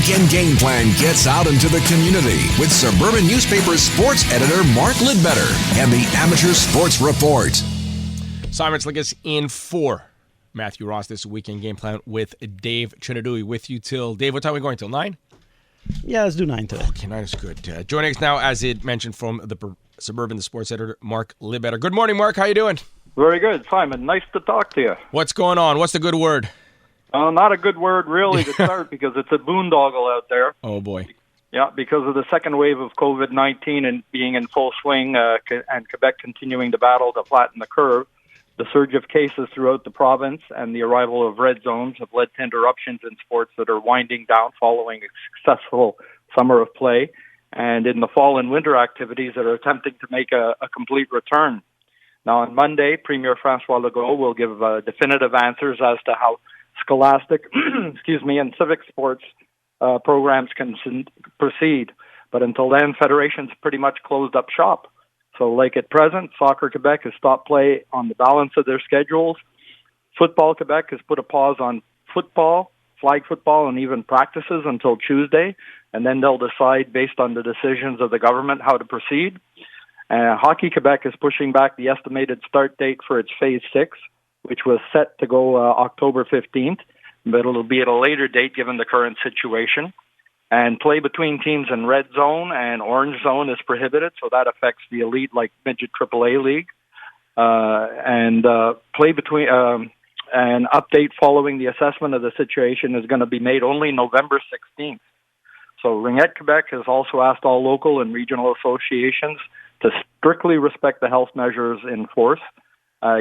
Weekend Game Plan gets out into the community with Suburban Newspaper sports editor Mark Lidbetter and the Amateur Sports Report. Simon Sligas in for Matthew Ross this Weekend Game Plan with Dave Chinadui with you till, Dave, what time are we going till, 9? Yeah, let's do 9 today. Okay, 9 is good. Joining us now, as it mentioned, from the Suburban, the sports editor, Mark Lidbetter. Good morning, Mark. How you doing? Very good, Simon. Nice to talk to you. What's going on? What's the good word? Not a good word, really, to start, because it's a boondoggle out there. Oh, boy. Yeah, because of the second wave of COVID-19 and being in full swing, and Quebec continuing to battle to flatten the curve, the surge of cases throughout the province and the arrival of red zones have led to interruptions in sports that are winding down following a successful summer of play, and in the fall and winter activities that are attempting to make a complete return. Now, on Monday, Premier François Legault will give definitive answers as to how scholastic, and civic sports programs can proceed. But until then, federations pretty much closed up shop. So like at present, Soccer Quebec has stopped play on the balance of their schedules. Football Quebec has put a pause on football, flag football, and even practices until Tuesday. And then they'll decide based on the decisions of the government how to proceed. Hockey Quebec is pushing back the estimated start date for its Phase 6, which was set to go October 15th, but it'll be at a later date given the current situation. And play between teams in red zone and orange zone is prohibited, so that affects the elite, like midget AAA league. Play between an update following the assessment of the situation is going to be made only November 16th. So Ringette Quebec has also asked all local and regional associations to strictly respect the health measures in force.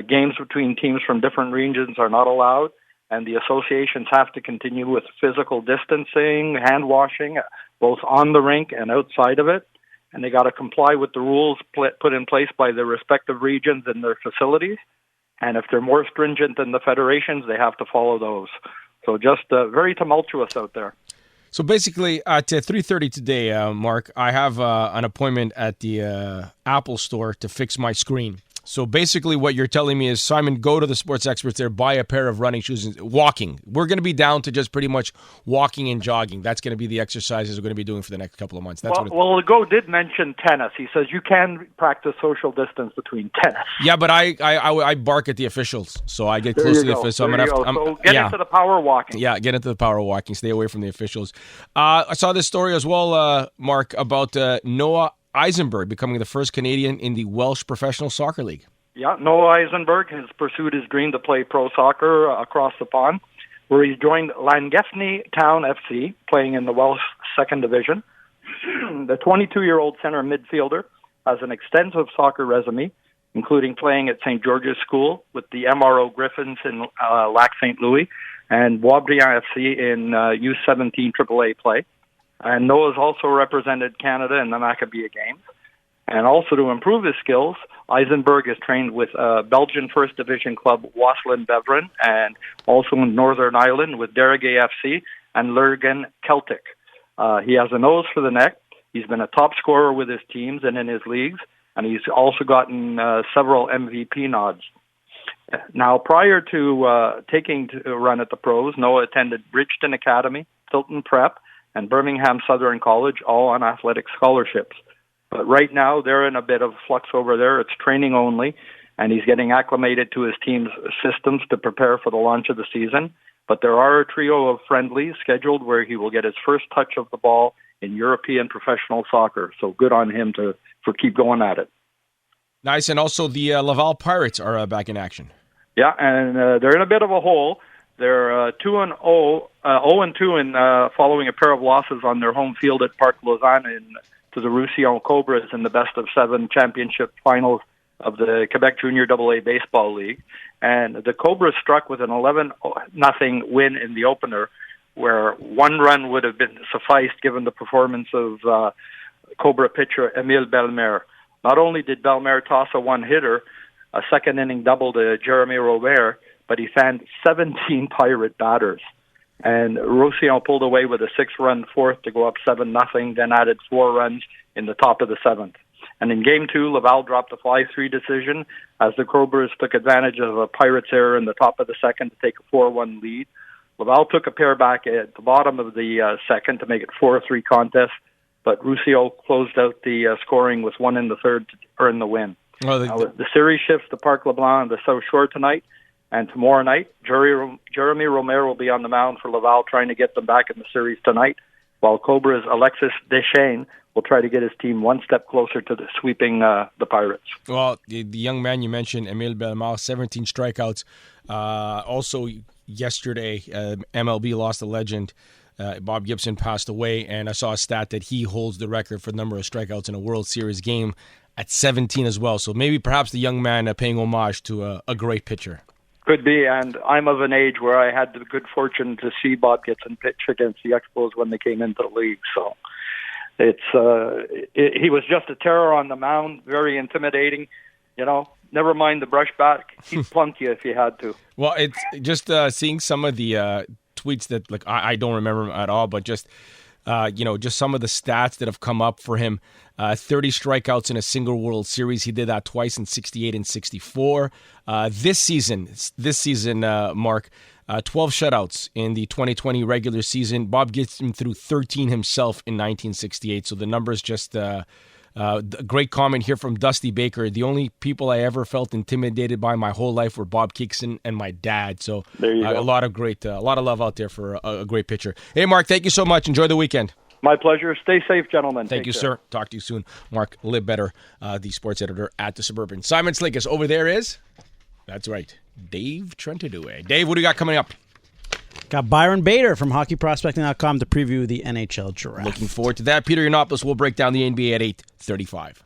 Games between teams from different regions are not allowed, and the associations have to continue with physical distancing, hand washing, both on the rink and outside of it. And they got to comply with the rules put in place by the respective regions and their facilities. And if they're more stringent than the federations, they have to follow those. So just very tumultuous out there. So basically, at 3:30 today, Mark, I have an appointment at the Apple store to fix my screen. So basically what you're telling me is, Simon, go to the sports experts there, buy a pair of running shoes, and walking. We're going to be down to just pretty much walking and jogging. That's going to be the exercises we're going to be doing for the next couple of months. Legault did mention tennis. He says you can practice social distance between tennis. Yeah, but I bark at the officials, so I get close to the officials. So get into the power walking. Yeah, get into the power walking. Stay away from the officials. I saw this story as well, Mark, about Noah Eisenberg becoming the first Canadian in the Welsh Professional Soccer League. Yeah, Noah Eisenberg has pursued his dream to play pro soccer across the pond, where he's joined Llangefni Town FC, playing in the Welsh Second Division. The 22-year-old center midfielder has an extensive soccer resume, including playing at St. George's School with the MRO Griffins in Lac St. Louis and Boisbriand FC in U17 AAA play. And Noah's also represented Canada in the Maccabea Games. And also to improve his skills, Eisenberg is trained with Belgian First Division club Waasland Beveren and also in Northern Ireland with Derrigay FC and Lurgan Celtic. He has a nose for the neck. He's been a top scorer with his teams and in his leagues, and he's also gotten several MVP nods. Now, prior to taking a run at the pros, Noah attended Bridgeton Academy, Tilton Prep, and Birmingham Southern College, all on athletic scholarships. But right now, they're in a bit of flux over there. It's training only, and he's getting acclimated to his team's systems to prepare for the launch of the season. But there are a trio of friendlies scheduled where he will get his first touch of the ball in European professional soccer. So good on him for keep going at it. Nice, and also the Laval Pirates are back in action. Yeah, and they're in a bit of a hole. They're 0-2 in following a pair of losses on their home field at Parc Lausanne to the Roussillon Cobras in the best-of-7 championship finals of the Quebec Junior AA Baseball League. And the Cobras struck with an 11-0 win in the opener, where one run would have been sufficed given the performance of Cobra pitcher Émile Bellemare. Not only did Bellemare toss a one-hitter, a second-inning double to Jeremy Robert, but he fanned 17 Pirate batters. And Roussillon pulled away with a 6-run fourth to go up 7-0, then added 4 runs in the top of the 7th. And in Game 2, Laval dropped a 5-3 decision as the Cobras took advantage of a Pirates error in the top of the 2nd to take a 4-1 lead. Laval took a pair back at the bottom of the second to make it 4-3 contest, but Roussillon closed out the scoring with one in the third to earn the win. Well, The series shifts to Parc LeBlanc on the South Shore tonight, and tomorrow night, Jeremy Romero will be on the mound for Laval trying to get them back in the series tonight, while Cobra's Alexis Deschênes will try to get his team one step closer to the sweeping the Pirates. Well, the young man you mentioned, Emile Bellemare, 17 strikeouts. Also, yesterday, MLB lost a legend. Bob Gibson passed away, and I saw a stat that he holds the record for the number of strikeouts in a World Series game at 17 as well. So maybe perhaps the young man paying homage to a great pitcher. Could be, and I'm of an age where I had the good fortune to see Bob Gibson pitch against the Expos when they came into the league. So he was just a terror on the mound, very intimidating. Never mind the brush back, he'd plunk you if he had to. Well, it's just seeing some of the tweets that I don't remember at all, but just just some of the stats that have come up for him. 30 strikeouts in a single World Series. He did that twice in 68 and 64. This season, Mark, 12 shutouts in the 2020 regular season. Bob Gibson threw 13 himself in 1968. So the numbers just a great comment here from Dusty Baker. The only people I ever felt intimidated by my whole life were Bob Gibson and my dad. So there you go. A lot of love out there for a great pitcher. Hey, Mark, thank you so much. Enjoy the weekend. My pleasure. Stay safe, gentlemen. Thank you, sir. Talk to you soon. Mark Lidbetter, the sports editor at The Suburban. Simon Slinkus, over there is, that's right, Dave Trentadue. Dave, what do you got coming up? Got Byron Bader from HockeyProspecting.com to preview the NHL draft. Looking forward to that. Peter Yiannopoulos will break down the NBA at 8:35.